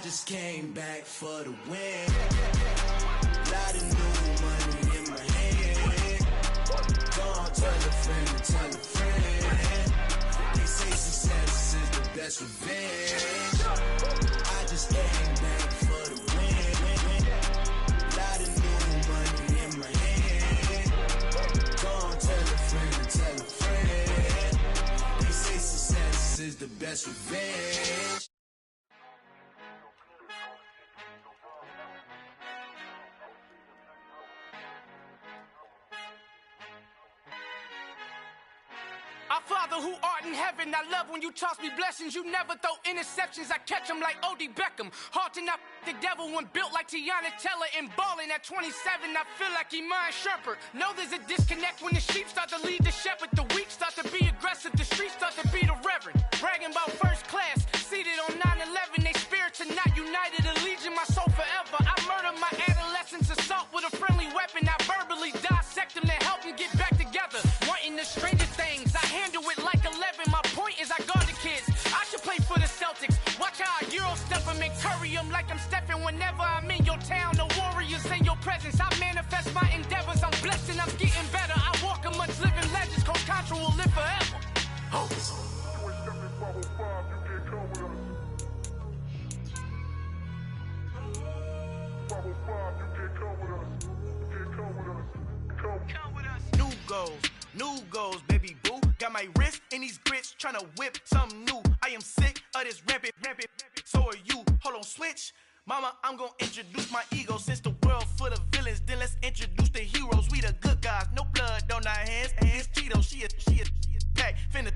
just came back for the win. Lot of new money in my hand. Gone tell a friend to tell a friend. They say success is the best revenge. I just came back for the win. Lot of new money in my hand. Gone tell a friend to tell a friend. They say success is the best revenge. Our Father who art in heaven, I love when you toss me blessings. You never throw interceptions, I catch them like O.D. Beckham. Hard to not the devil when built like Tiana Teller and balling at 27. I feel like Iman Shumpert. Know there's a disconnect when the sheep start to lead the shepherd. The weak start to be aggressive, the streets start to be the reverend. Bragging about first class, seated on 9/11. They spirits are not united, allegiant my soul forever. I murdered my adolescence, assault with a friendly weapon. I verbally dissect them to help them get back together. Wanting the stranger things, I handle it like 11. My point is I guard the kids. I should play for the Celtics. Watch how I Euro step them and curry them like I'm stepping whenever I'm in your town. The Warriors in your presence. I manifest my endeavors. I'm blessed and I'm getting better. I walk amongst living legends. Coach Contra will live forever. Oh. New goals, baby boo. Got my wrist in these grits, tryna whip something new. I am sick of this rampant. So are you. Hold on, switch. Mama, I'm gonna introduce my ego. Since the world full of villains, then let's introduce the heroes. We the good guys, no blood on our hands. Hands Cheeto, she a pack. Finna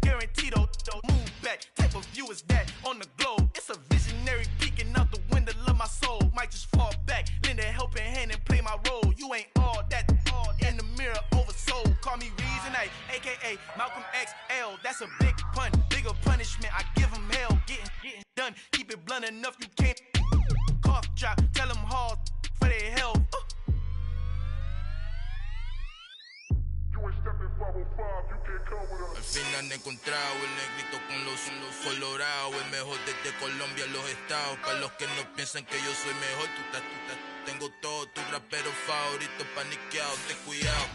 guarantee though. Move back. Type of view is that on the globe? It's a visionary peeking out the window of my soul. Might just fall back, lend a helping hand and play my role. You ain't all that in the mirror oversold. Call me Reason A, aka Malcolm XL. That's a big pun, bigger punishment. I give him hell, getting done. Keep it blunt enough, you can't cough drop. Tell them hard for their health. Al fin han encontrado el negrito con los colorados, el mejor desde Colombia, los estados. Para los que no piensan que yo soy mejor, tengo todos tus raperos favoritos paniqueados, ten cuidado.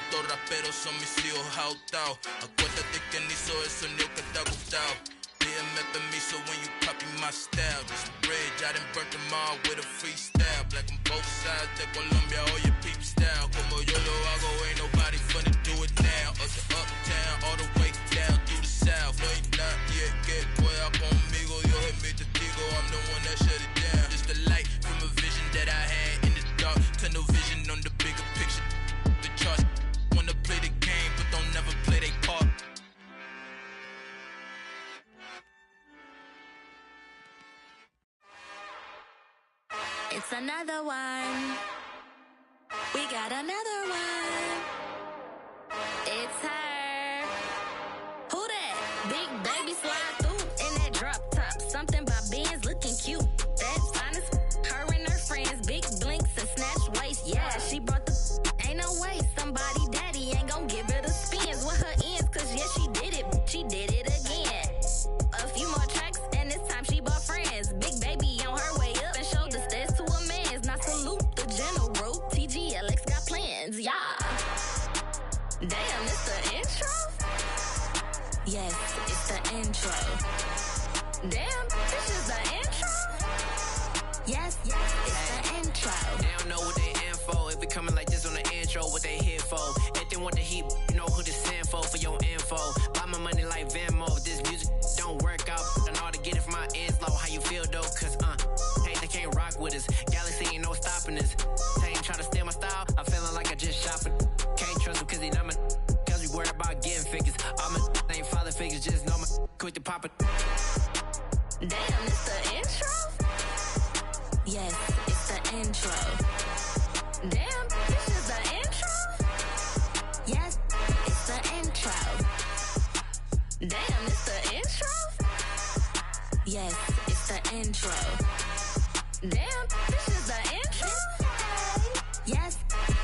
Estos raperos son mis hijos jautados. Acuérdate que ni hizo el sonido que te ha gustado. Pídeme permiso when you copy my style. This bridge, I done burnt them all with a freestyle. Black on both sides de Colombia, oye peep style. Como yo lo hago, ain't nobody finna do it now. Up to uptown, all the way down through the south. No hay nadie que pueda conmigo, Dios es mi testigo. I'm the one that shut it down. Just the light from a vision that I had in the dark. Tunnel vision on the bigger picture. The charts wanna play the game, but don't never play their part. It's another one. We got another one. It's her. Who that? Big baby slide through in that drop top. Something by Benz looking cute. That's honest. Her and her friends, big blinks and snatch waist. Yeah, she brought the. Ain't no way somebody daddy ain't gon' give her the spins with her ends. Cause yeah, she did it. She did it again. A few more tracks and this time she bought friends. Big baby on her way up and showed the stairs to a man's. Now salute the general. TGLX got plans, yeah. Damn, it's the intro? Yes, it's the intro. Damn, this is the intro? Yes, it's the intro. They don't know what they in for. If we coming like this on the intro, what they here for? If they want the heat, you know who to send for your info. Buy my money like Venmo. If this music don't work out, I know how to get it from my ends low. How you feel though? Cause hey, they can't rock with us. Galaxy ain't no stopping us. They ain't trying to steal my style. I'm feeling like I just shot for. Can't trust him cause he not my. Cause we worried about getting figures. All my ain't father figures, just know my quick to pop it. Damn, it's the intro? Yes, it's the intro. Damn, this is the intro? Yes, it's the intro. Damn, it's the intro? Yes, it's the intro. Damn, this is the intro? Yes,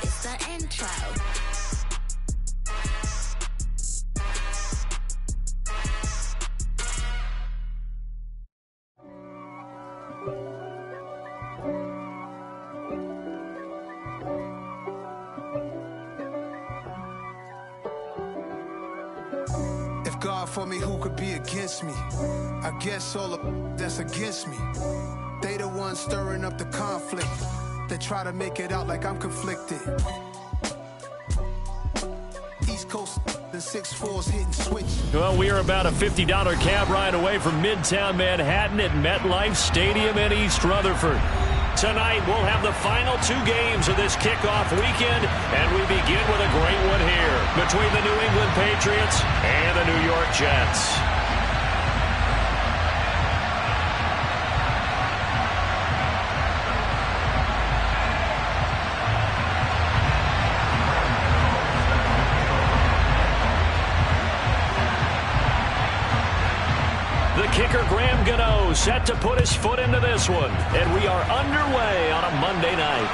it's the intro. for me, who could be against me? I guess all the that's against me. They the ones stirring up the conflict. They try to make it out like I'm conflicted. East Coast, the 6'4's hitting switch. Well, we are about a $50 cab ride away from Midtown Manhattan at MetLife Stadium in East Rutherford. Tonight, we'll have the final 2 games of this kickoff weekend, and we begin with a great one here between the New England Patriots and the New York Jets. Kicker Graham Gano set to put his foot into this one, and we are underway on a Monday night.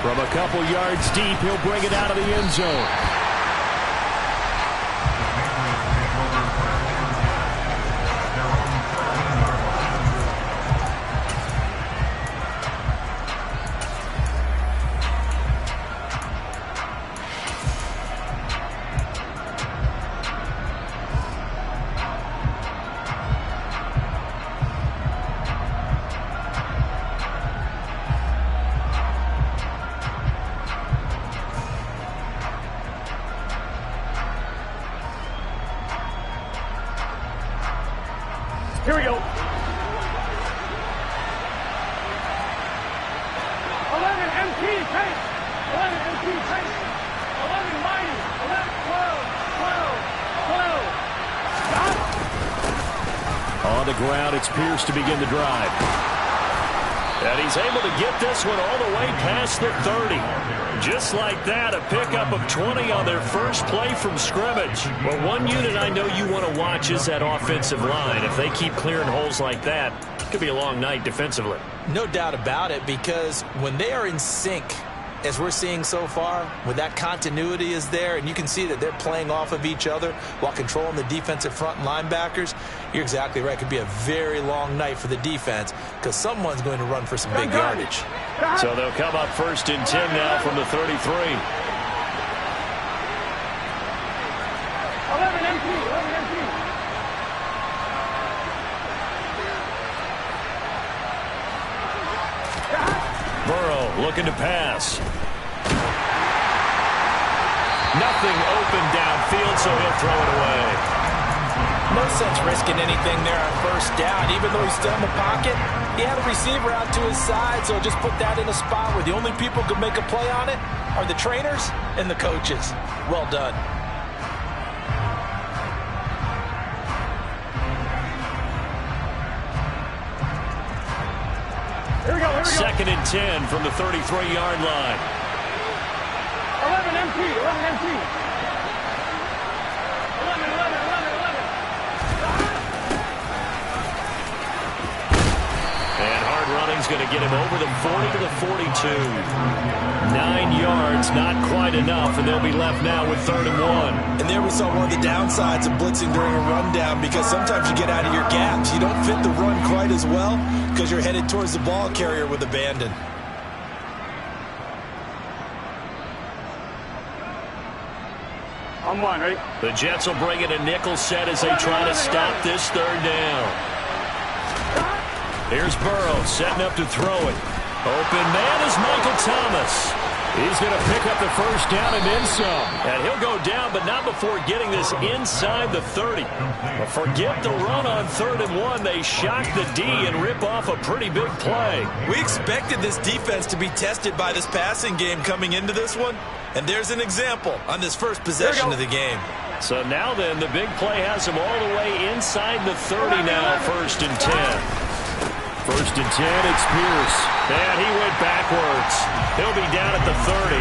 From a couple yards deep, he'll bring it out of the end zone. Here we go. 11 MT pace. 11 MT pace. 11 mighty. 11, 12, 12, 12. Stop. On the ground, it's Pierce to begin the drive. And he's able to get this one all the way past the 30. Just like that, a pickup of 20 on their first play from scrimmage. Well, one unit I know you want to watch is that offensive line. If they keep clearing holes like that, it could be a long night defensively. No doubt about it, because when they are in sync, as we're seeing so far, when that continuity is there, and you can see that they're playing off of each other while controlling the defensive front and linebackers, you're exactly right. It could be a very long night for the defense because someone's going to run for some big yardage. So they'll come up 1st and 10 now from the 33. 11 MT, 11 MT. Burrow looking to pass. Nothing open downfield, so he'll throw it away. No sense risking anything there on 1st down. Even though he's still in the pocket, he had a receiver out to his side, so just put that in a spot where the only people who can make a play on it are the trainers and the coaches. Well done. Here we go, here we go. 2nd and 10 from the 33-yard line. 11 MT, 11 MT. 11, 11, 11, 11. And hard running's going to get him over the 40 to the 42. 9 yards, not quite enough, and they'll be left now with 3rd and 1. And there we saw one of the downsides of blitzing during a rundown, because sometimes you get out of your gaps. You don't fit the run quite as well because you're headed towards the ball carrier with abandon. On 1, right? The Jets will bring in a nickel set as they try to stop this 3rd down. Here's Burrow setting up to throw it. Open man is Michael Thomas. He's going to pick up the 1st down and then some. And he'll go down, but not before getting this inside the 30. But forget the run on 3rd and 1. They shock the D and rip off a pretty big play. We expected this defense to be tested by this passing game coming into this one. And there's an example on this first possession of the game. So now then, the big play has him all the way inside the 30 now, 1st and 10. 1st and 10, it's Pierce. And he went backwards. He'll be down at the 30.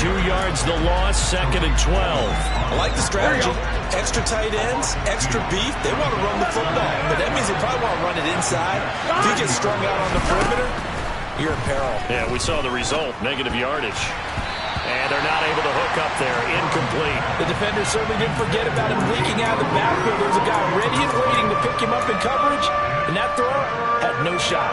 2 yards the loss, 2nd and 12. I like the strategy. Extra tight ends, extra beef. They want to run the football, but that means they probably want to run it inside. If you get strung out on the perimeter, you're in peril. Yeah, we saw the result, negative yardage. And they're not able to hook up there. Incomplete. The defender certainly didn't forget about him leaking out of the backfield. There was a guy ready and waiting to pick him up in coverage, and that throw had no shot.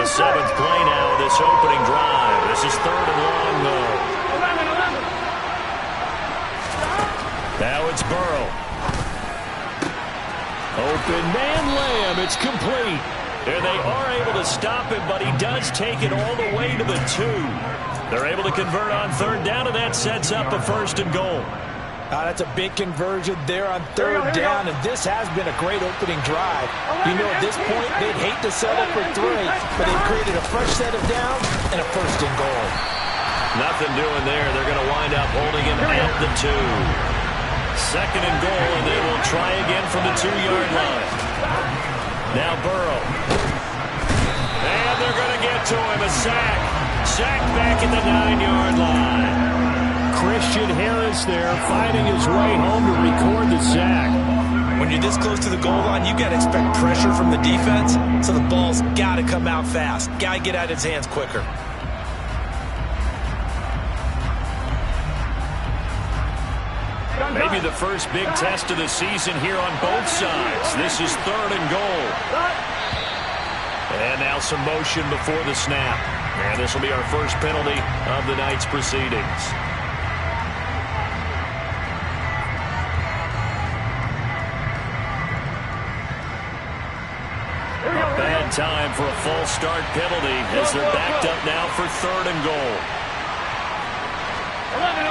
seventh play now of this opening drive. This is third and long, though. Now it's Burrow. Open man Lamb. It's complete. And they are able to stop him, but he does take it all the way to the 2. They're able to convert on third down, and that sets up a first and goal. That's a big conversion there on third down, and this has been a great opening drive. You know, at this point, they'd hate to settle for 3, but they've created a fresh set of downs and a first and goal. Nothing doing there. They're going to wind up holding him at the 2. Second and goal, and they will try again from the 2-yard line. Now Burrow. And they're going to get to him. A sack. Sack back at the 9-yard line. Christian Harris there fighting his way home to record the sack. When you're this close to the goal line, you got to expect pressure from the defense, so the ball's got to come out fast. Got to get out of his hands quicker. Maybe the first big test of the season here on both sides. This is third and goal. And now some motion before the snap. And this will be our first penalty of the night's proceedings. A bad time for a false start penalty as they're backed up now for third and goal. 11.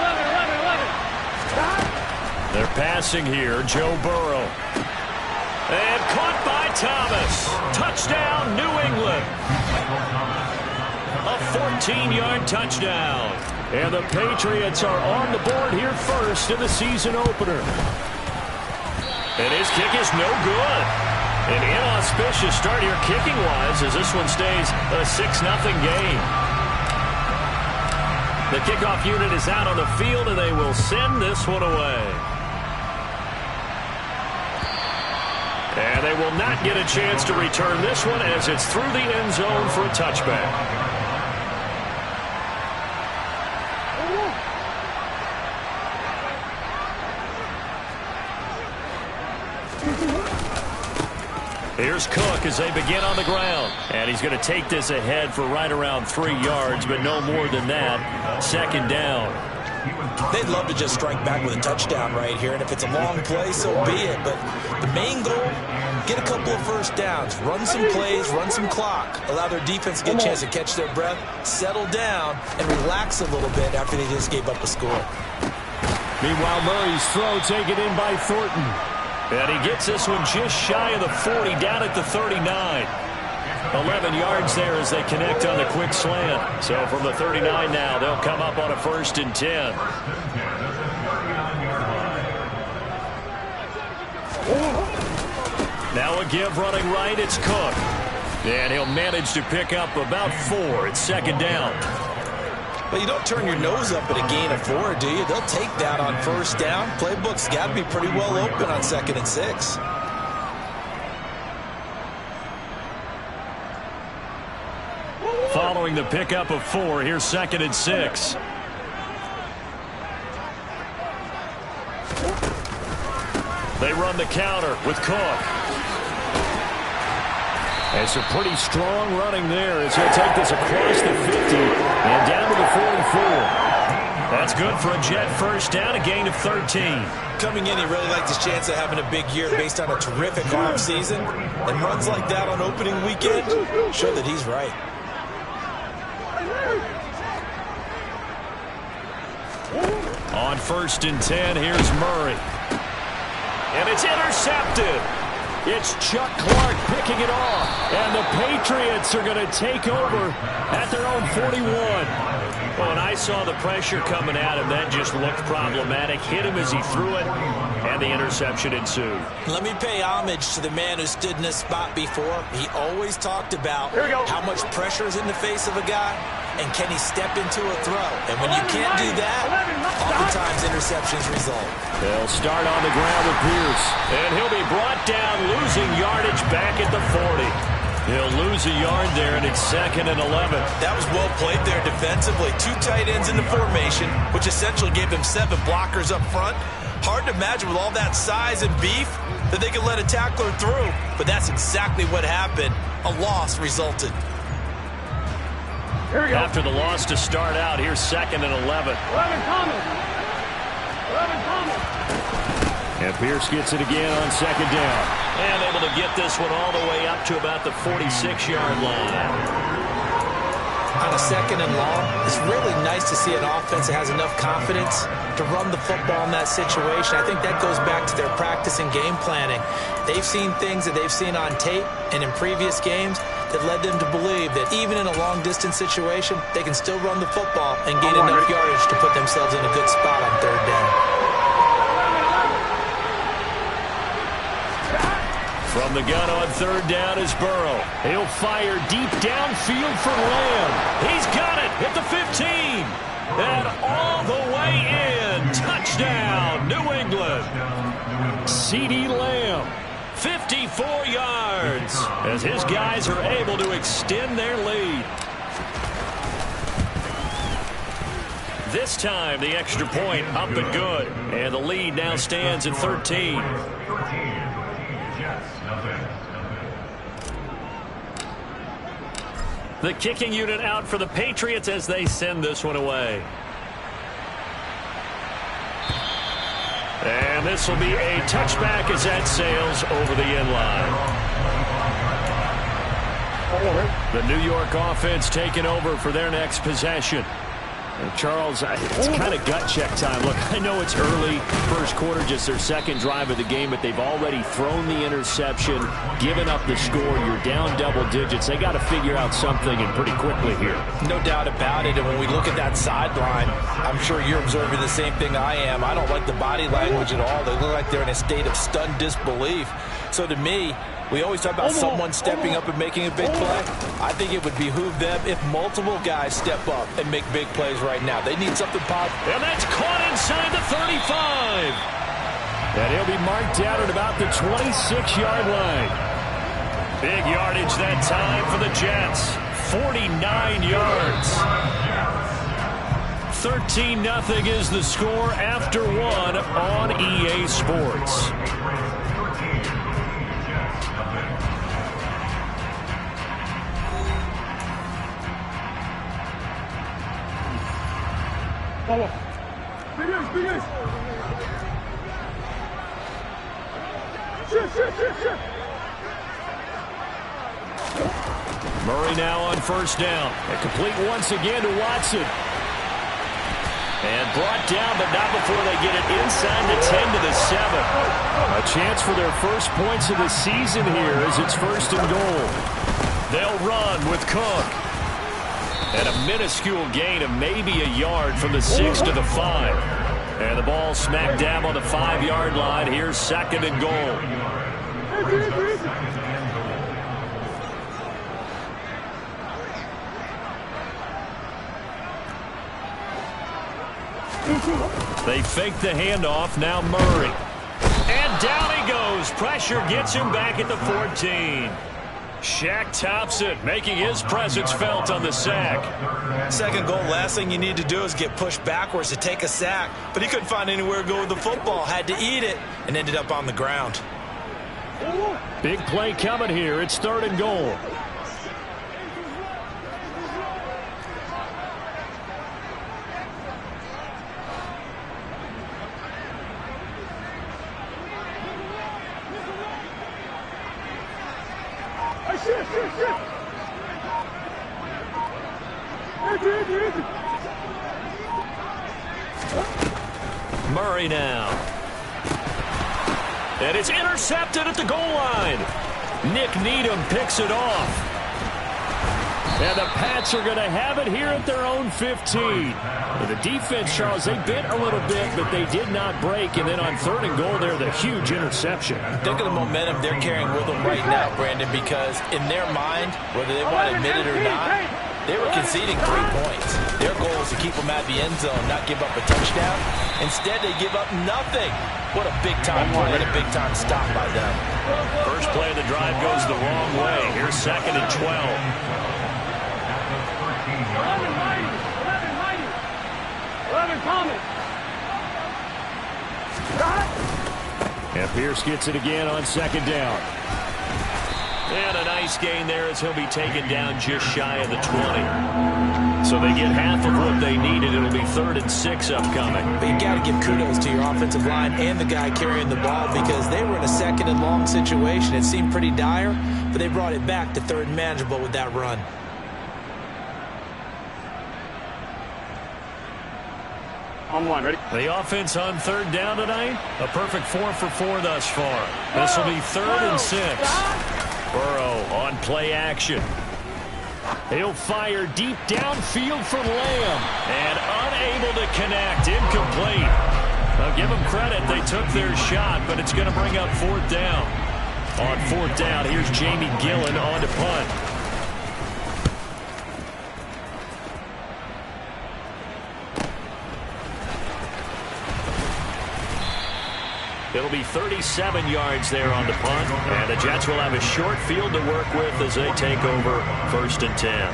They're passing here, Joe Burrow. And caught by Thomas. Touchdown, New England. A 14-yard touchdown. And the Patriots are on the board here first in the season opener. And his kick is no good. An inauspicious start here kicking-wise as this one stays a 6-0 game. The kickoff unit is out on the field, and they will send this one away. And they will not get a chance to return this one as it's through the end zone for a touchback. Here's Cook as they begin on the ground. And he's going to take this ahead for right around 3 yards, but no more than that. Second down. They'd love to just strike back with a touchdown right here, and if it's a long play, so be it. But the main goal, get a couple of first downs, run some plays, run some clock, allow their defense to get a chance to catch their breath, settle down, and relax a little bit after they just gave up a score. Meanwhile, Murray's throw taken in by Thornton. And he gets this one just shy of the 40, down at the 39. 11 yards there as they connect on the quick slant. So from the 39 now, they'll come up on a 1st and 10. Now a give running right, it's Cook. And he'll manage to pick up about 4. It's second down. But you don't turn your nose up at a gain of 4, do you? They'll take that on first down. Playbook's got to be pretty well open on 2nd and 6. Following the pickup of 4, here's 2nd and 6. They run the counter with Cook. It's a pretty strong running there as he'll take this across the 50 and down to the 44. That's good for a Jet first down, a gain of 13. Coming in, he really liked his chance of having a big year based on a terrific offseason. And runs like that on opening weekend show that he's right. On 1st and 10, here's Murray. And it's intercepted. It's Chuck Clark picking it off. And the Patriots are going to take over at their own 41. Well, and I saw the pressure coming at him. That just looked problematic. Hit him as he threw it, and the interception ensued. Let me pay homage to the man who stood in this spot before. He always talked about how much pressure is in the face of a guy, and can he step into a throw. And when you can't do that, oftentimes interceptions result. They'll start on the ground with Pierce, and he'll be brought down, losing yardage back at the 40. He'll lose a yard there, and it's 2nd and 11. That was well played there defensively. 2 tight ends in the formation, which essentially gave him 7 blockers up front. Hard to imagine with all that size and beef that they could let a tackler through, but that's exactly what happened. A loss resulted. After the loss to start out, here's 2nd and 11. 11 Thomas. And Pierce gets it again on 2nd down. And able to get this one all the way up to about the 46-yard line. On a 2nd and long, it's really nice to see an offense that has enough confidence to run the football in that situation. I think that goes back to their practice and game planning. They've seen things that they've seen on tape and in previous games that led them to believe that even in a long-distance situation, they can still run the football and gain enough yardage to put themselves in a good spot on 3rd down. From the gun on 3rd down is Burrow. He'll fire deep downfield for Lamb. He's got it at the 15. And all the way in. Touchdown, New England. CeeDee Lamb, 54 yards, as his guys are able to extend their lead. This time, the extra point up and good. And the lead now stands at 13. The kicking unit out for the Patriots as they send this one away. And this will be a touchback as that sails over the end line. The New York offense taking over for their next possession. And Charles, it's kind of gut check time. Look, I know it's early, first quarter, just their 2nd drive of the game, but they've already thrown the interception, given up the score. You're down double digits. They got to figure out something, and pretty quickly here. No doubt about it. And when we look at that sideline, I'm sure you're observing the same thing I am. I don't like the body language at all. They look like they're in a state of stunned disbelief. So to me, we always talk about someone stepping up and making a big play. I think it would behoove them if multiple guys step up and make big plays right now. They need something positive. And that's caught inside the 35. And he'll be marked down at about the 26-yard line. Big yardage that time for the Jets. 49 yards. 13-0 is the score after 1 on EA Sports. Murray now on 1st down. And complete once again to Watson. And brought down, but not before they get it inside the 10 to the 7. A chance for their first points of the season here as it's 1st and goal. They'll run with Cook. And a minuscule gain of maybe a yard from the 6 to the 5. And the ball smack dab on the 5-yard line. Here's 2nd and goal. They fake the handoff. Now Murray. And down he goes. Pressure gets him back at the 14. Shaq Thompson making his presence felt on the sack. 2nd goal, last thing you need to do is get pushed backwards to take a sack. But he couldn't find anywhere to go with the football. Had to eat it and ended up on the ground. Big play coming here. It's 3rd and goal. Murray now. And it's intercepted at the goal line. Nick Needham picks it off. And the Pats are going to have it here at their own 15. But the defense, Charles, they bit a little bit, but they did not break. And then on 3rd and goal there, the huge interception. Think of the momentum they're carrying with them right now, Brandon, because in their mind, whether they want to admit it or not, they were conceding 3 points. Their goal is to keep them at the end zone, not give up a touchdown. Instead, they give up nothing. What a big-time play and a big-time stop by them. First play of the drive goes the wrong way. Here's 2nd and 12. And Pierce gets it again on 2nd down. And a nice gain there as he'll be taken down just shy of the 20. So they get half of what they needed. It'll be 3rd and 6 upcoming. But you got to give kudos to your offensive line and the guy carrying the ball because they were in a 2nd and long situation. It seemed pretty dire, but they brought it back to 3rd and manageable with that run. On one, ready? The offense on 3rd down tonight, a perfect 4 for 4 thus far. This will be 3rd and 6. Burrow on play action. He'll fire deep downfield for Lamb. And unable to connect. Incomplete. Now give them credit. They took their shot, but it's going to bring up 4th down. On 4th down, here's Jamie Gillen on to punt. It'll be 37 yards there on the punt, and the Jets will have a short field to work with as they take over 1st and 10.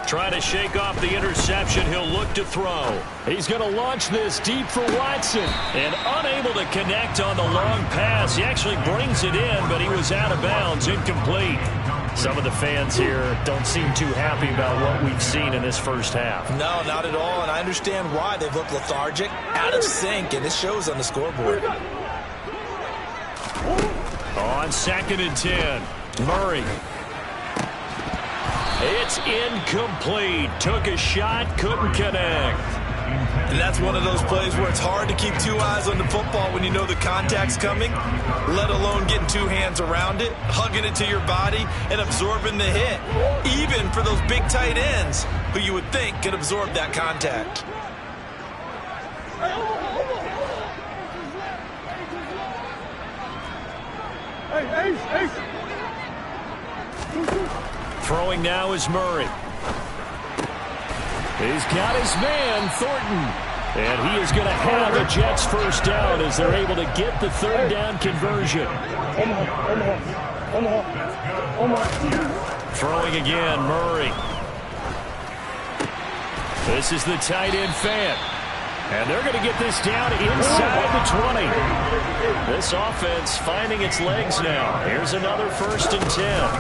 Trying to shake off the interception. He'll look to throw. He's going to launch this deep for Watson. And unable to connect on the long pass. He actually brings it in, but he was out of bounds. Incomplete. Some of the fans here don't seem too happy about what we've seen in this first half. No, not at all, and I understand why. They've looked lethargic, out of sync, and it shows on the scoreboard. On 2nd and 10, Murray. It's incomplete. Took a shot, couldn't connect. And that's one of those plays where it's hard to keep 2 eyes on the football when you know the contact's coming, let alone getting 2 hands around it, hugging it to your body, and absorbing the hit. Even for those big tight ends who you would think could absorb that contact. Throwing now is Murray. He's got his man, Thornton. And he is going to have a Jets first down as they're able to get the 3rd down conversion. Throwing again, Murray. This is the tight end fan. And they're going to get this down inside the 20. This offense finding its legs now. Here's another 1st and 10.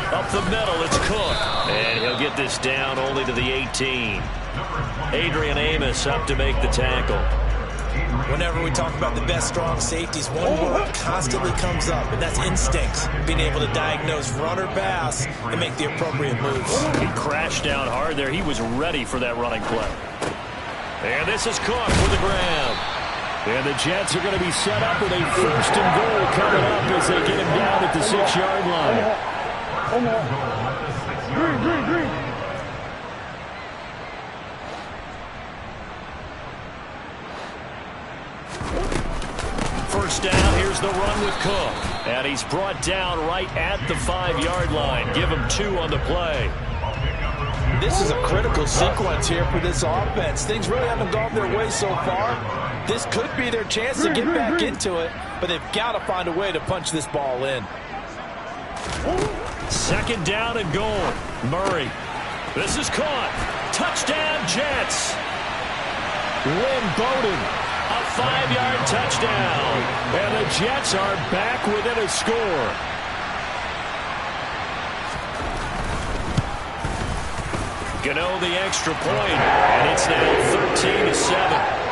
Up the middle, it's Cook. And he'll get this down only to the 18. Adrian Amos up to make the tackle. Whenever we talk about the best strong safeties, one word constantly comes up, and that's instincts. Being able to diagnose run or pass and make the appropriate moves. He crashed down hard there. He was ready for that running play. And this is Cook for the grab. And the Jets are going to be set up with a 1st and goal coming up as they get him down at the 6-yard line. Green. First down, here's the run with Cook. And he's brought down right at the 5-yard line. Give him 2 on the play. This is a critical sequence here for this offense. Things really haven't gone their way so far. This could be their chance to get back into it, but they've got to find a way to punch this ball in. 2nd down and goal. Murray. This is caught. Touchdown, Jets. Lynn Bowden, a 5-yard touchdown. And the Jets are back within a score. Gano the extra point, and it's now 13-7.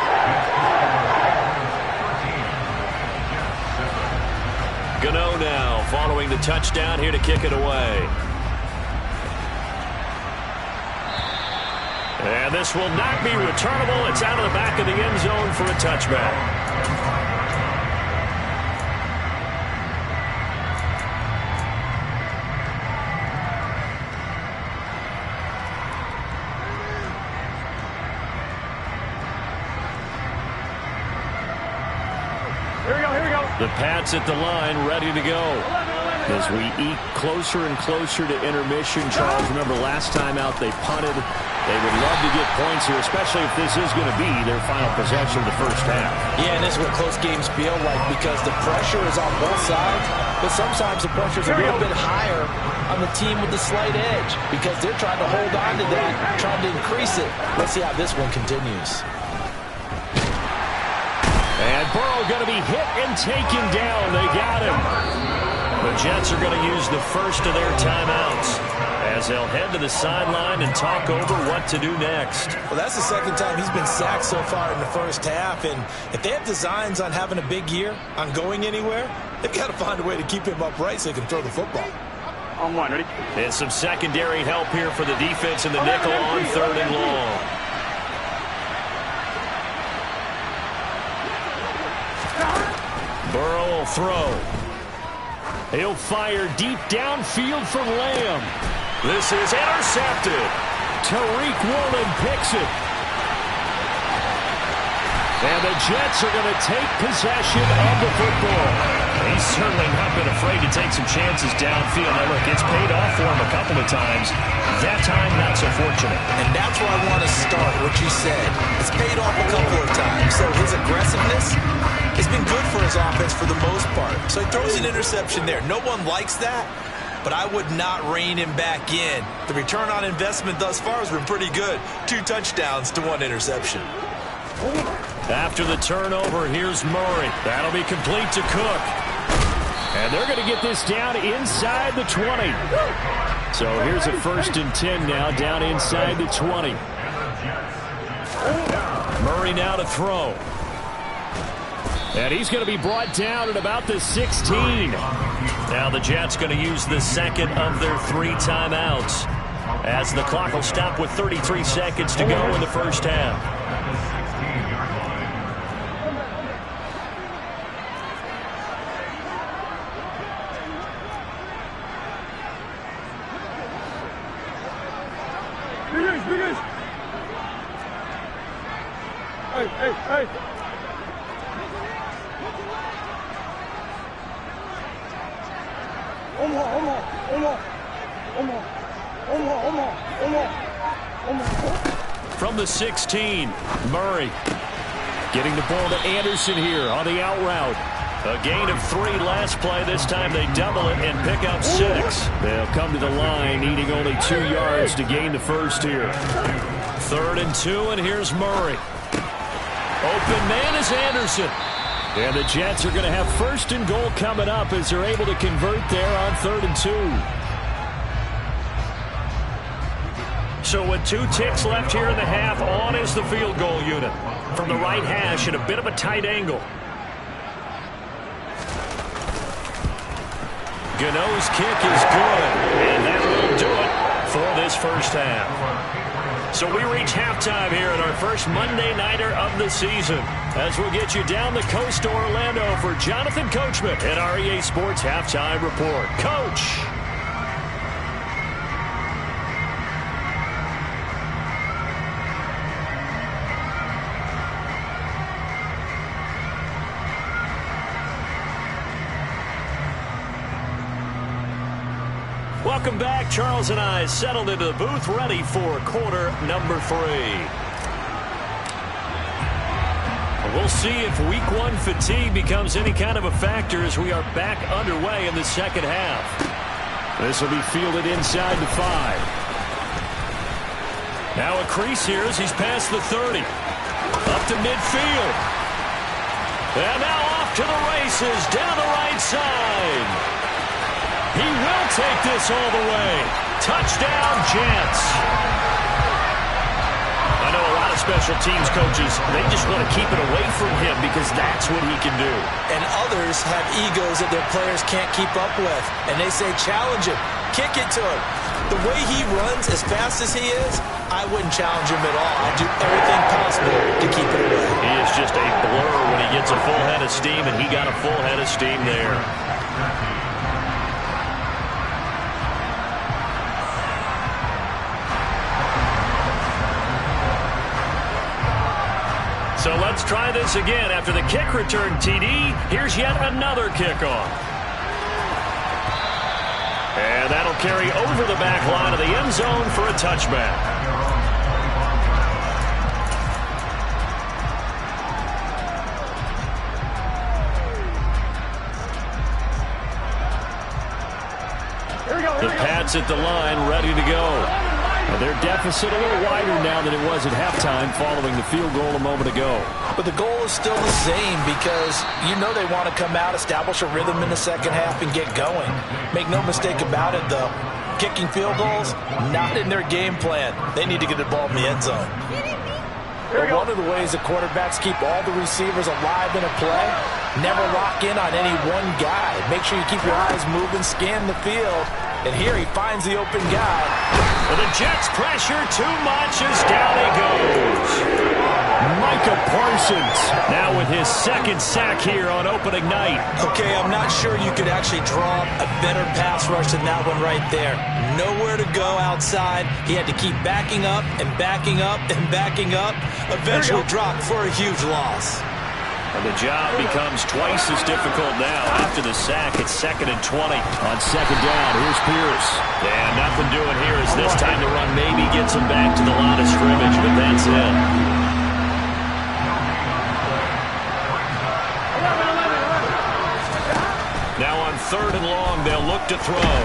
Gano now following the touchdown here to kick it away. And this will not be returnable. It's out of the back of the end zone for a touchback. The Pats at the line, ready to go. As we eke closer and closer to intermission, Charles, remember last time out they punted. They would love to get points here, especially if this is going to be their final possession of the first half. Yeah, and this is what close games feel like because the pressure is on both sides, but sometimes the pressure is a little bit higher on the team with the slight edge because they're trying to hold on to that, trying to increase it. Let's see how this one continues. And Burrow going to be hit and taken down. They got him. The Jets are going to use the first of their timeouts as they'll head to the sideline and talk over what to do next. Well, that's the second time he's been sacked so far in the first half, and if they have designs on having a big year, on going anywhere, they've got to find a way to keep him upright so they can throw the football. On one, ready? And some secondary help here for the defense in the nickel on 3rd and long. Burrow will throw. He'll fire deep downfield from Lamb. This is intercepted. Tariq Woolen picks it. And the Jets are going to take possession of the football. He's certainly not been afraid to take some chances downfield. Now, look, it's paid off for him a couple of times. That time, not so fortunate. And that's where I want to start, what you said. It's paid off a couple of times. So his aggressiveness has been good for his offense for the most part. So he throws an interception there. No one likes that, but I would not rein him back in. The return on investment thus far has been pretty good. 2 touchdowns to 1 interception. After the turnover, here's Murray. That'll be complete to Cook. And they're going to get this down inside the 20. So here's a 1st and 10 now, down inside the 20. Murray now to throw. And he's going to be brought down at about the 16. Now the Jets going to use the second of their 3 timeouts as the clock will stop with 33 seconds to go in the first half. Hey. From the 16, Murray getting the ball to Anderson here on the out route. A gain of 3 last play. This time they double it and pick up 6. They'll come to the line needing only 2 yards to gain the first here. 3rd and 2, and here's Murray. Open man is Anderson. And the Jets are going to have 1st and goal coming up as they're able to convert there on 3rd and 2. So with 2 ticks left here in the half, on is the field goal unit. From the right hash at a bit of a tight angle. Gano's kick is good, and that will do it for this first half. So we reach halftime here at our first Monday Nighter of the season, as we'll get you down the coast to Orlando for Jonathan Coachman at our EA Sports Halftime Report. Coach! Welcome back. Charles and I settled into the booth, ready for quarter number 3. We'll see if week 1 fatigue becomes any kind of a factor as we are back underway in the second half. This will be fielded inside the 5. Now a crease here as he's past the 30. Up to midfield. And now off to the races down the right side. He will take this all the way. Touchdown, Jets. I know a lot of special teams coaches, they just want to keep it away from him because that's what he can do. And others have egos that their players can't keep up with. And they say, challenge him. Kick it to him. The way he runs as fast as he is, I wouldn't challenge him at all. I'd do everything possible to keep it away. He is just a blur when he gets a full head of steam, and he got a full head of steam there. So let's try this again. After the kick return TD, here's yet another kickoff. And that'll carry over the back line of the end zone for a touchback. The Pats at the line, ready to go. And their deficit a little wider now than it was at halftime following the field goal a moment ago. But the goal is still the same because you know they want to come out, establish a rhythm in the second half, and get going. Make no mistake about it, though. Kicking field goals, not in their game plan. They need to get the ball in the end zone. But one of the ways that quarterbacks keep all the receivers alive in a play, never lock in on any one guy. Make sure you keep your eyes moving, scan the field. And here he finds the open guy. Well, the Jets pressure too much as down he goes. Micah Parsons now with his second sack here on opening night. Okay, I'm not sure you could actually draw a better pass rush than that one right there. Nowhere to go outside. He had to keep backing up and backing up and backing up. Eventually dropped for a huge loss. And the job becomes twice as difficult now after the sack. It's 2nd and 20. On second down, here's Pierce. And nothing doing here as this time to run maybe gets him back to the line of scrimmage, but that's it. Now on 3rd and long, they'll look to throw.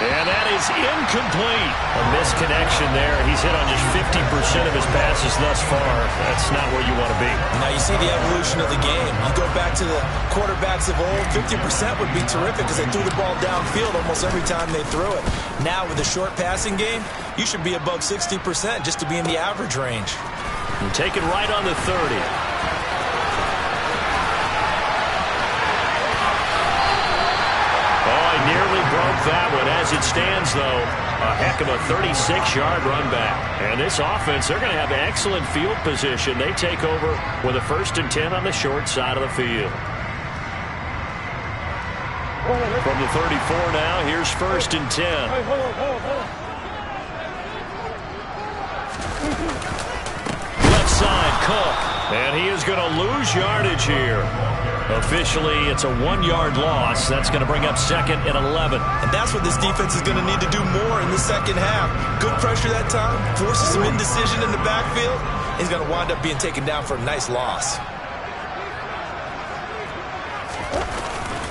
And that is incomplete. A misconnection there. He's hit on just 50% of his passes thus far. That's not where you want to be. Now you see the evolution of the game. You go back to the quarterbacks of old, 50% would be terrific because they threw the ball downfield almost every time they threw it. Now with a short passing game, you should be above 60% just to be in the average range. And take it right on the 30. Nearly broke that one. As it stands, though, a heck of a 36-yard run back. And this offense, they're going to have excellent field position. They take over with a 1st and 10 on the short side of the field. From the 34 now, here's 1st and 10. Left side, Cook. And he is going to lose yardage here. Officially, it's a 1-yard loss. That's going to bring up 2nd and 11. And that's what this defense is going to need to do more in the second half. Good pressure that time, forces some indecision in the backfield. He's going to wind up being taken down for a nice loss.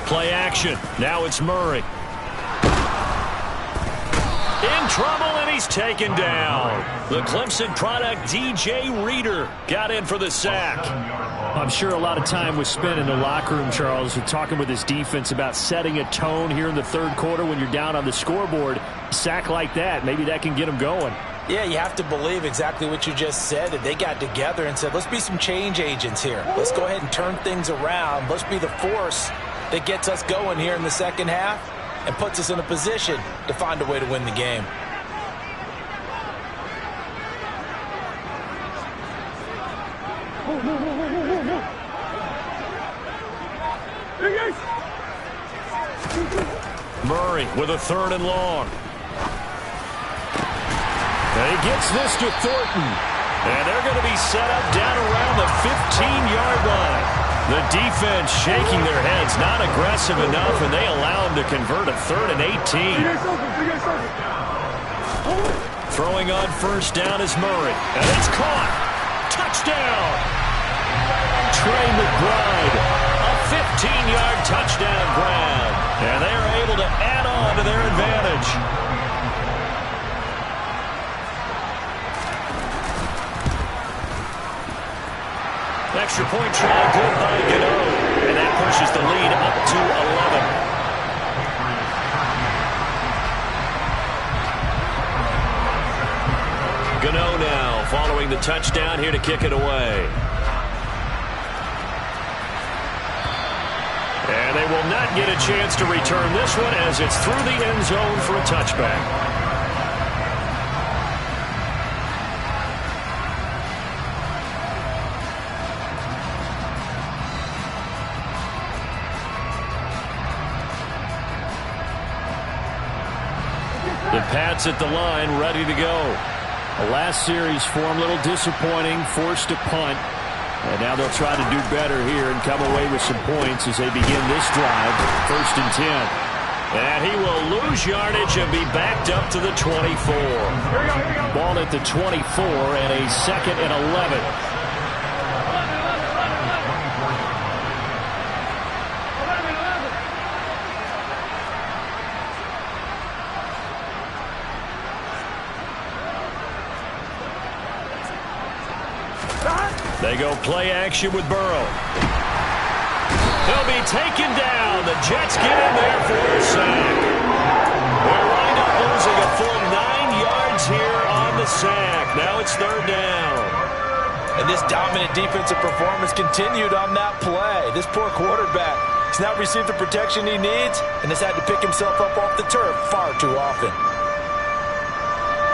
Play action. Now it's Murray. In trouble, and he's taken down. The Clemson product, DJ Reader, got in for the sack. I'm sure a lot of time was spent in the locker room, Charles, talking with his defense about setting a tone here in the 3rd quarter when you're down on the scoreboard. A sack like that, maybe that can get them going. Yeah, you have to believe exactly what you just said, that they got together and said, let's be some change agents here. Let's go ahead and turn things around. Let's be the force that gets us going here in the second half and puts us in a position to find a way to win the game. Murray with a 3rd and long. And he gets this to Thornton. And they're going to be set up down around the 15-yard line. The defense shaking their heads, not aggressive enough, and they allow him to convert a 3rd and 18. Throwing on 1st down is Murray. And it's caught. Touchdown. Trey McBride. A 15-yard touchdown grab. And they are able to add on to their advantage. Extra point try, good by Gano. And that pushes the lead up to 11. Gano now following the touchdown here to kick it away. And they will not get a chance to return this one as it's through the end zone for a touchback. The Pats at the line, ready to go. The last series for him, a little disappointing, forced to punt. And now they'll try to do better here and come away with some points as they begin this drive. 1st and 10. And he will lose yardage and be backed up to the 24. Ball at the 24 and a 2nd and 11. They go play action with Burrow. He'll be taken down. The Jets get in there for a sack. They're running up losing a full 9 yards here on the sack. Now it's third down. And this dominant defensive performance continued on that play. This poor quarterback has not received the protection he needs and has had to pick himself up off the turf far too often.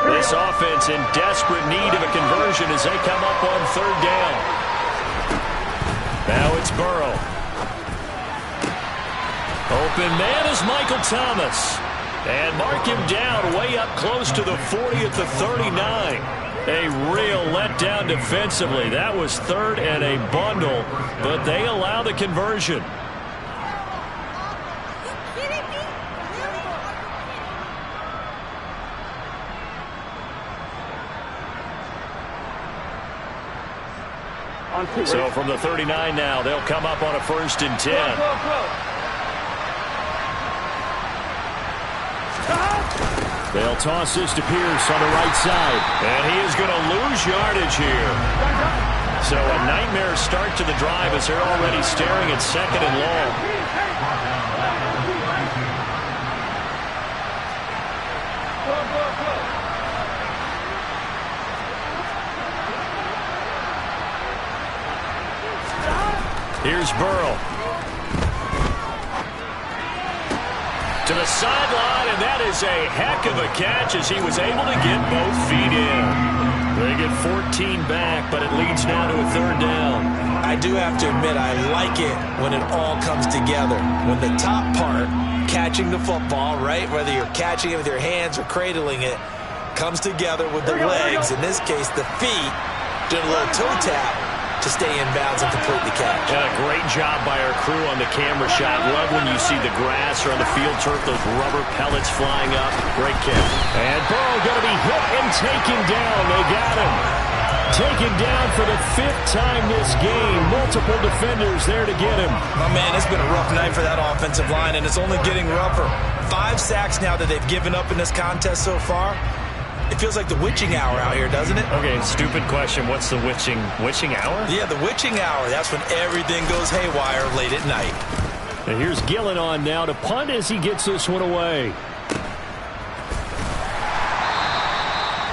This offense in desperate need of a conversion as they come up on third down. Now it's Burrow. Open man is Michael Thomas. And mark him down way up close to the 40 at the 39. A real letdown defensively. That was third and a bundle, but they allow the conversion. So from the 39 now, they'll come up on a 1st and 10. They'll toss this to Pierce on the right side. And he is going to lose yardage here. So a nightmare start to the drive as they're already staring at 2nd and long. Here's Burrow. To the sideline, and that is a heck of a catch as he was able to get both feet in. They get 14 back, but it leads now to a third down. I do have to admit, I like it when it all comes together. When the top part, catching the football, right, whether you're catching it with your hands or cradling it, comes together with the legs, in this case the feet, doing a little toe tap to stay in bounds and complete the catch. And a great job by our crew on the camera shot. Love when you see the grass or on the field turf, those rubber pellets flying up. Great catch. And Burrow going to be hit and taken down. They got him. Taken down for the 5th time this game. Multiple defenders there to get him. Oh, man, it's been a rough night for that offensive line, and it's only getting rougher. 5 sacks now that they've given up in this contest so far. It feels like the witching hour out here, doesn't it? Okay, stupid question. What's the witching hour? Yeah, the witching hour. That's when everything goes haywire late at night. And here's Gillen on now to punt as he gets this one away.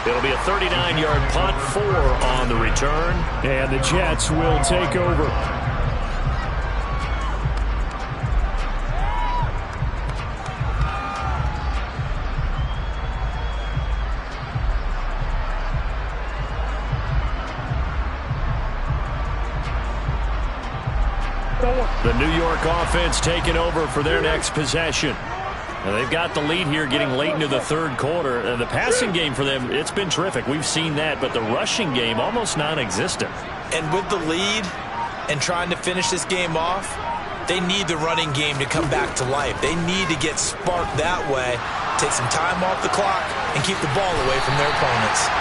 It'll be a 39-yard punt, 4 on the return. And the Jets will take over. The New York offense taking over for their next possession. And they've got the lead here getting late into the third quarter. And the passing game for them, it's been terrific. We've seen that. But the rushing game, almost non-existent. And with the lead and trying to finish this game off, they need the running game to come back to life. They need to get sparked that way, take some time off the clock, and keep the ball away from their opponents.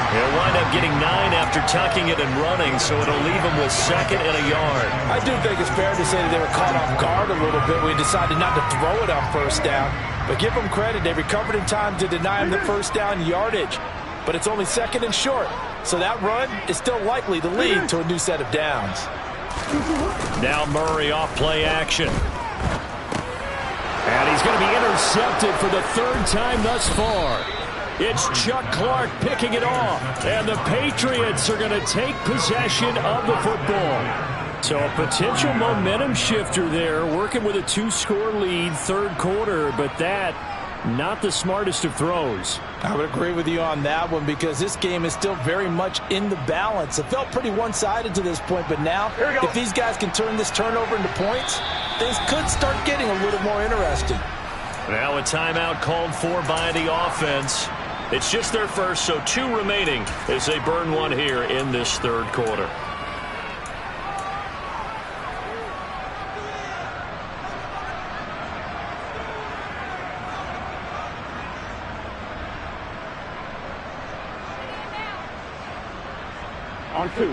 They'll wind up getting 9 after tucking it and running, so it'll leave them with 2nd and a yard. I do think it's fair to say that they were caught off guard a little bit. We decided not to throw it on 1st down. But give them credit. They recovered in time to deny them the 1st down yardage. But it's only 2nd and short. So that run is still likely to lead to a new set of downs. Now Murray off play action. And he's going to be intercepted for the 3rd time thus far. It's Chuck Clark picking it off. And the Patriots are going to take possession of the football. So a potential momentum shifter there, working with a 2-score lead, 3rd quarter, but that, not the smartest of throws. I would agree with you on that one because this game is still very much in the balance. It felt pretty one-sided to this point, but now, if these guys can turn this turnover into points, things could start getting a little more interesting. Now a timeout called for by the offense. It's just their first, so 2 remaining as they burn one here in this 3rd quarter. On 2.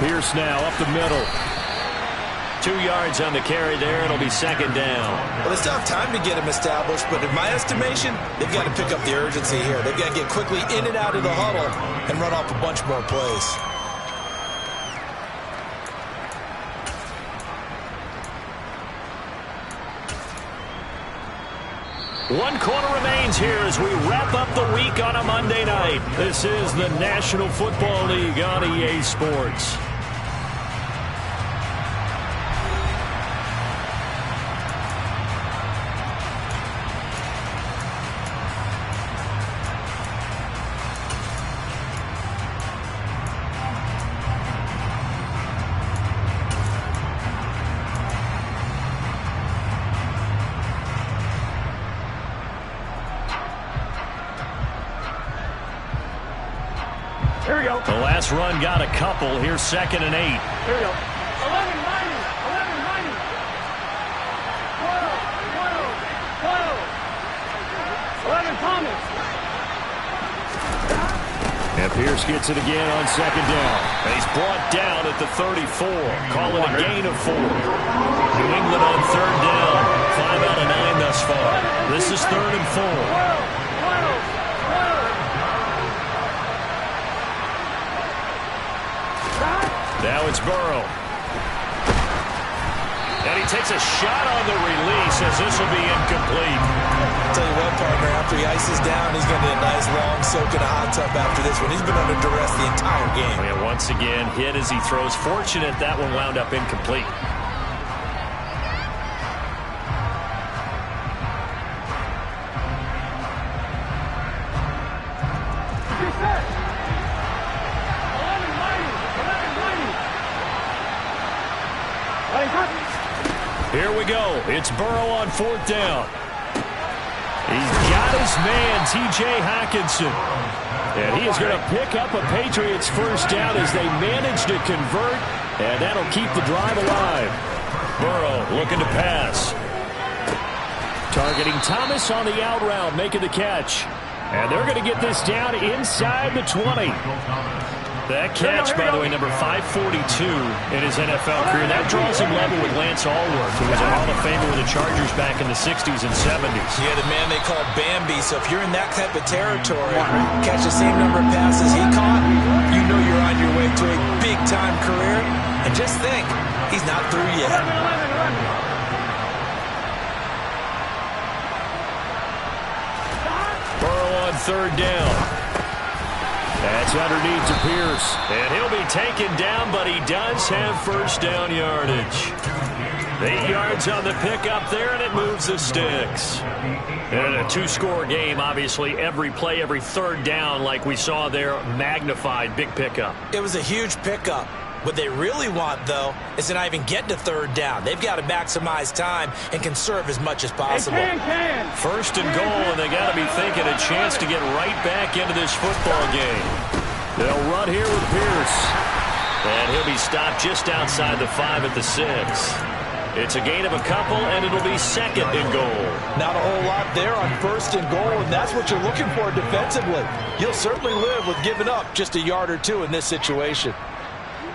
Pierce now up the middle. 2 yards on the carry there. It'll be second down. Well, they still have time to get him established, but in my estimation, they've got to pick up the urgency here. They've got to get quickly in and out of the huddle and run off a bunch more plays. One quarter remains here as we wrap up the week on a Monday night. This is the National Football League on EA Sports. Here we go. The last run got a couple. Here's 2nd and 8. Here we go. 11, 90. 11, 90. 12, 12. 11, Thomas. And Pierce gets it again on 2nd down. And he's brought down at the 34. Call it a gain of 4. New England on 3rd down. 5 out of 9 thus far. This is 3rd and 4. Now it's Burrow. And he takes a shot on the release as this will be incomplete. I'll tell you what, partner, after he ices down, he's going to get a nice long soak in a hot tub after this one. He's been under duress the entire game. And once again, hit as he throws. Fortunate that one wound up incomplete. Here we go. It's Burrow on 4th down. He's got his man, T.J. Hockenson. And he is going to pick up a Patriots first down as they manage to convert, and that'll keep the drive alive. Burrow looking to pass. Targeting Thomas on the out route, making the catch. And they're going to get this down inside the 20. That catch, by the way, number 542 in his NFL career. That draws him level with Lance Allworth, who was a Hall of Famer with the Chargers back in the 60s and 70s. Yeah, the man they called Bambi. So if you're in that type of territory, catch the same number of passes he caught, you know you're on your way to a big-time career. And just think, he's not through yet. Burrow on 3rd down. That's underneath to Pierce. And he'll be taken down, but he does have first down yardage. 8 yards on the pickup there, and it moves the sticks. And a 2-score game, obviously, every play, every 3rd down, like we saw there, magnified, big pickup. It was a huge pickup. What they really want, though, is to not even get to 3rd down. They've got to maximize time and conserve as much as possible. First and goal, and they got to be thinking a chance to get right back into this football game. They'll run here with Pierce. And he'll be stopped just outside the 5 at the 6. It's a gain of a couple, and it'll be 2nd and goal. Not a whole lot there on 1st and goal, and that's what you're looking for defensively. You'll certainly live with giving up just a yard or 2 in this situation.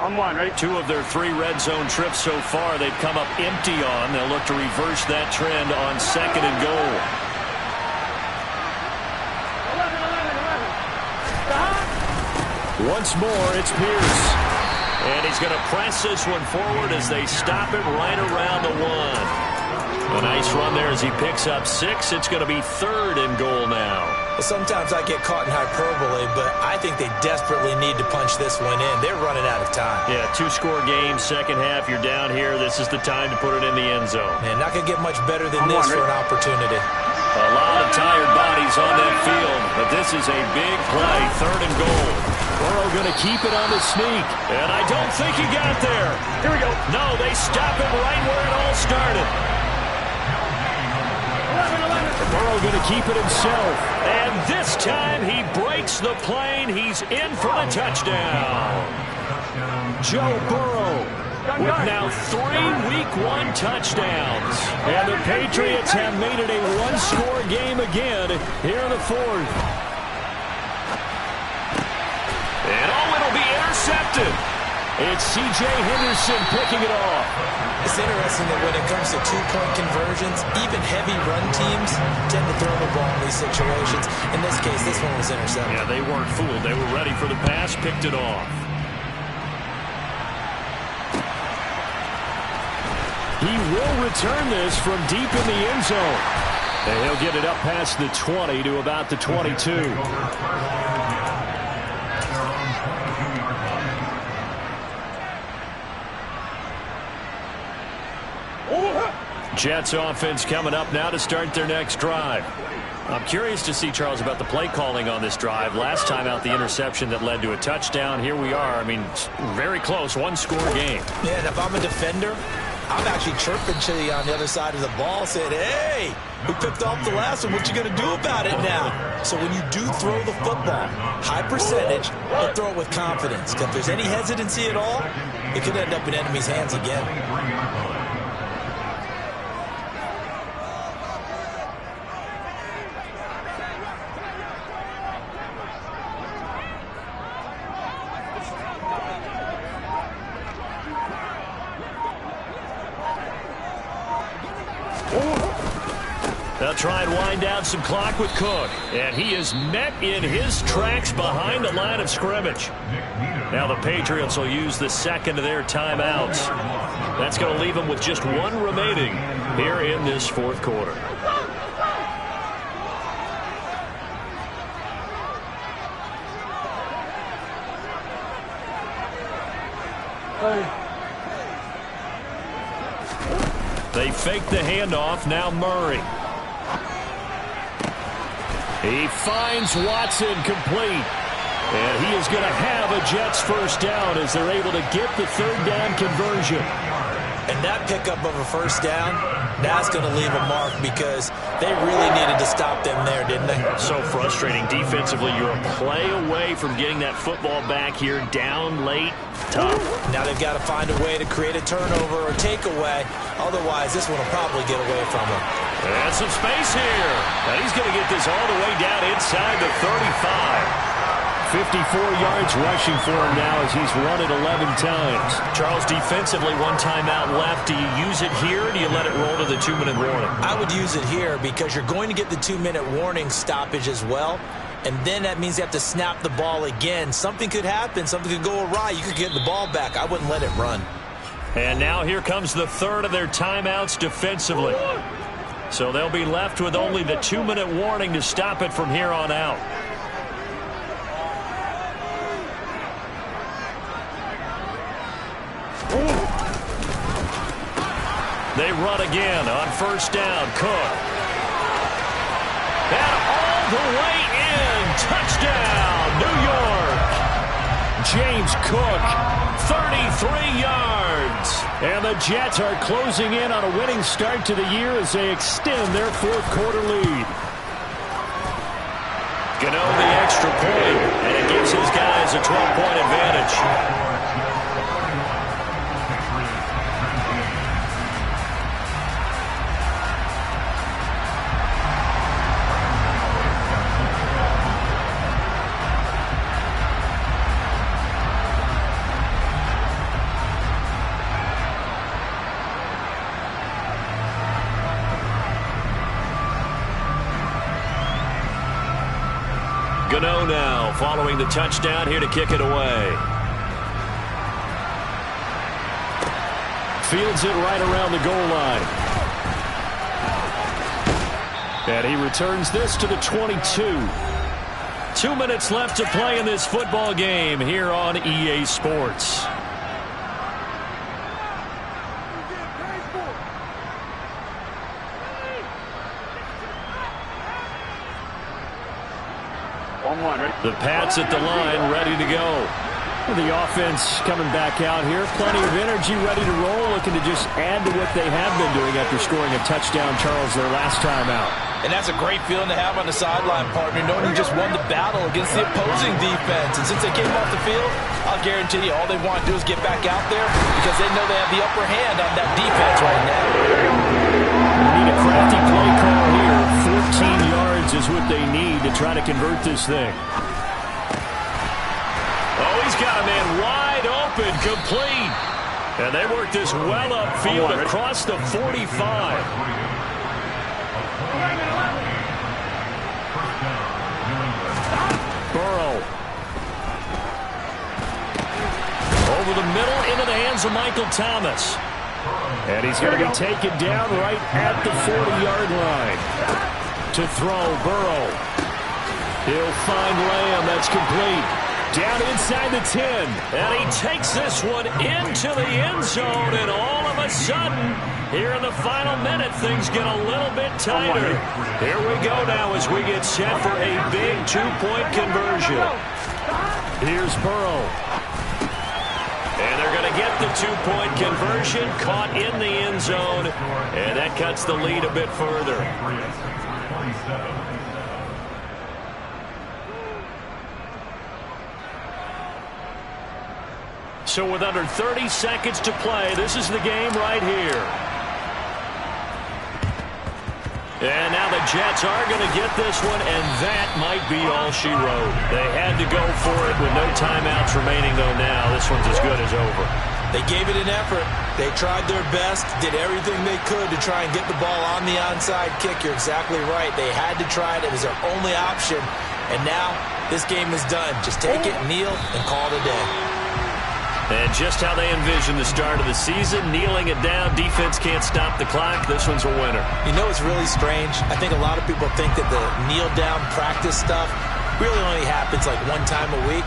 I'm one, right? 2 of their 3 red zone trips so far they've come up empty on. They'll look to reverse that trend on 2nd and goal. 11. Once more, it's Pierce. And he's going to press this one forward as they stop him right around the 1. A nice run there as he picks up 6. It's going to be 3rd and goal now. Sometimes I get caught in hyperbole, but I think they desperately need to punch this one in. They're running out of time. Yeah, 2-score game, second half. You're down here. This is the time to put it in the end zone. Man, not going to get much better than this for an opportunity. A lot of tired bodies on that field, but this is a big play. 3rd and goal. Burrow going to keep it on the sneak, and I don't think he got there. Here we go. No, they stop him right where it all started. 11. Burrow going to keep it himself. And this time he breaks the plane. He's in for the touchdown. Joe Burrow with now 3 Week 1 touchdowns. And the Patriots have made it a 1-score game again here in the 4th. And it'll be intercepted. It's C.J. Henderson picking it off. It's interesting that when it comes to two-point conversions, even heavy run teams tend to throw the ball in these situations. In this case, this one was intercepted. Yeah, they weren't fooled. They were ready for the pass, picked it off. He will return this from deep in the end zone. And he'll get it up past the 20 to about the 22. Jets offense coming up now to start their next drive. I'm curious to see, Charles, about the play calling on this drive. Last time out, the interception that led to a touchdown. Here we are. I mean, very close, one-score game. Yeah, and if I'm a defender, I'm actually chirping to you on the other side of the ball, saying, hey, we picked off the last one. What you going to do about it now? So when you do throw the football, high percentage, but throw it with confidence. Because if there's any hesitancy at all, it could end up in enemy's hands again. They'll try and wind down some clock with Cook. And he is met in his tracks behind the line of scrimmage. Now the Patriots will use the second of their timeouts. That's going to leave them with just one remaining here in this fourth quarter. They fake the handoff. Now Murray. He finds Watson complete. And he is going to have a Jets first down as they're able to get the third down conversion. And that pickup of a first down, that's going to leave a mark because they really needed to stop them there, didn't they? So frustrating defensively. You're a play away from getting that football back here down late. Tough. Now they've got to find a way to create a turnover or takeaway. Otherwise, this one will probably get away from them. And some space here. And he's going to get this all the way down inside the 35. 54 yards rushing for him now as he's run it 11 times. Charles, defensively, one timeout left. Do you use it here or do you let it roll to the 2-minute warning? I would use it here because you're going to get the 2-minute warning stoppage as well. And then that means you have to snap the ball again. Something could happen. Something could go awry. You could get the ball back. I wouldn't let it run. And now here comes the third of their timeouts defensively. So they'll be left with only the 2-minute warning to stop it from here on out. They run again on first down. Cook. And all the way in. Touchdown, New York. James Cook, 33 yards. And the Jets are closing in on a winning start to the year as they extend their fourth quarter lead. Gano the extra point, and it gives his guys a 12-point advantage. Gano now following the touchdown here to kick it away. Fields it right around the goal line. And he returns this to the 22. 2 minutes left to play in this football game here on EA Sports. The Pats at the line, ready to go. The offense coming back out here. Plenty of energy, ready to roll, looking to just add to what they have been doing after scoring a touchdown, Charles, their last time out. And that's a great feeling to have on the sideline, partner, knowing you just won the battle against the opposing defense. And since they came off the field, I'll guarantee you all they want to do is get back out there because they know they have the upper hand on that defense right now. They need a crafty play call here. 14 yards is what they need to try to convert this thing. Oh, he's got a man wide open. open, complete. And they work this well upfield across the 45. Burrow. Over the middle, into the hands of Michael Thomas. And he's going to be taken down right at the 40-yard line. To throw, Burrow. He'll find Lamb. That's complete. Down inside the 10. And he takes this one into the end zone. And all of a sudden, here in the final minute, things get a little bit tighter. Here we go now as we get set for a big two-point conversion. Here's Burrow. And they're going to get the two-point conversion, caught in the end zone, and that cuts the lead a bit further. So with under 30 seconds to play, this is the game right here. And now the Jets are going to get this one, and that might be all she wrote. They had to go for it with no timeouts remaining, though now this one's as good as over. They gave it an effort. They tried their best, did everything they could to try and get the ball on the onside kick. You're exactly right. They had to try it. It was their only option. And now this game is done. Just take it, kneel, and call it a day. And just how they envisioned the start of the season, kneeling it down, defense can't stop the clock. This one's a winner. You know, it's really strange. I think a lot of people think that the kneel-down practice stuff really only happens like one time a week.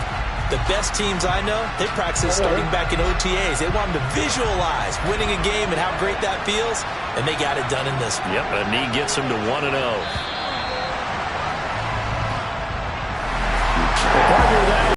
The best teams I know, they practice starting back in OTAs. They want them to visualize winning a game and how great that feels, and they got it done in this one. Yep, a knee gets them to 1-0.